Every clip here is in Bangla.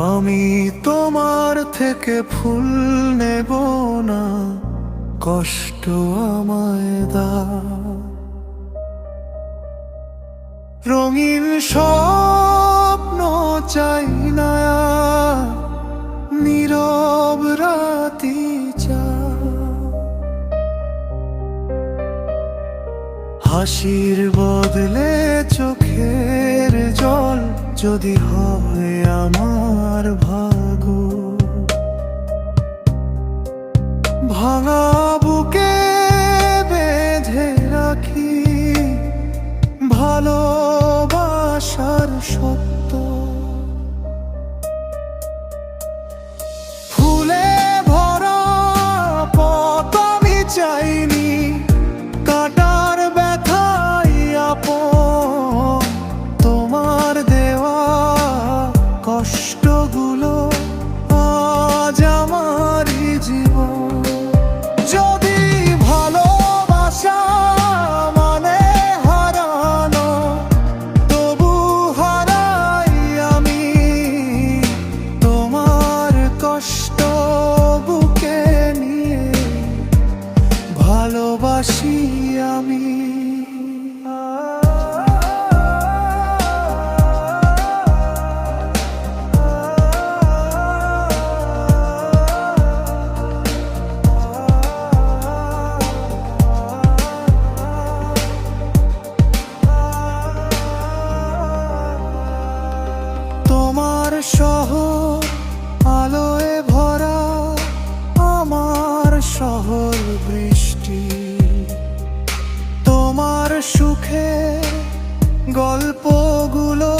আমি তোমার থেকে ফুল নেব না, কষ্ট আমায় দাও। রঙিন স্বপ্ন চাই না, নীরব রাতি চাই। হাসির বদলে চোখের জল যদি হয় আমার ভাগ্য, ভাঙা বুকে বেঁধে রাখি ভালোবাসার সত্য। ফুলে ভরা পথ আমি চাইনি, কাটার ব্যথাই আপন। তোমার দেওয়া কষ্টগুলো আজ আমারই জীবন। যদি ভালোবাসা মানে হারানো, তবু হারাই আমি তোমার কষ্ট বুকে নিয়ে। ভালোবাসি আমি। তোমার শহর আলোয় ভরা, আমার শহর বৃষ্টি। তোমার সুখে গল্পগুলো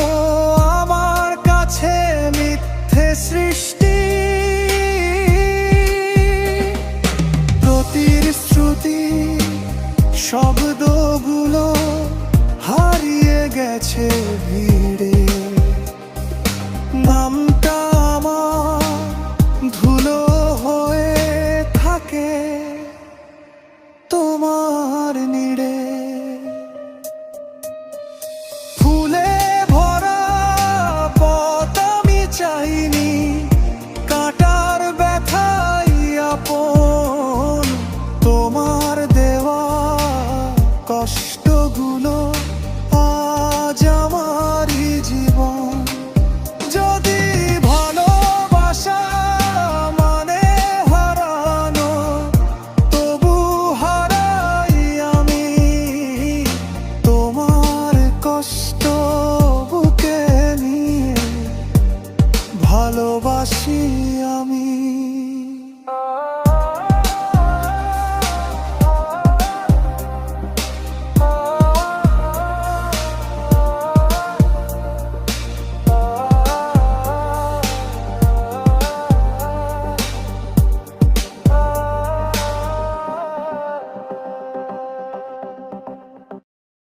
আমার কাছে মিথ্যে সৃষ্টি। প্রতিশ্রুতি শব্দগুলো হারিয়ে গেছে ভিড়ে। নামটা আমার ধুলো হয়ে থাকে তোমার নীড়ে। ফুলে ভরা পথ আমি চাইনি, কাটার ব্যথাই আপন। তোমার দেওয়া কষ্টগুলো আজ আমারই জীবন। যদি ভালোবাসা মানে হারানো, তবু হারাই আমি তোমার কষ্ট বুকে নিয়ে। ভালোবাসি আমি।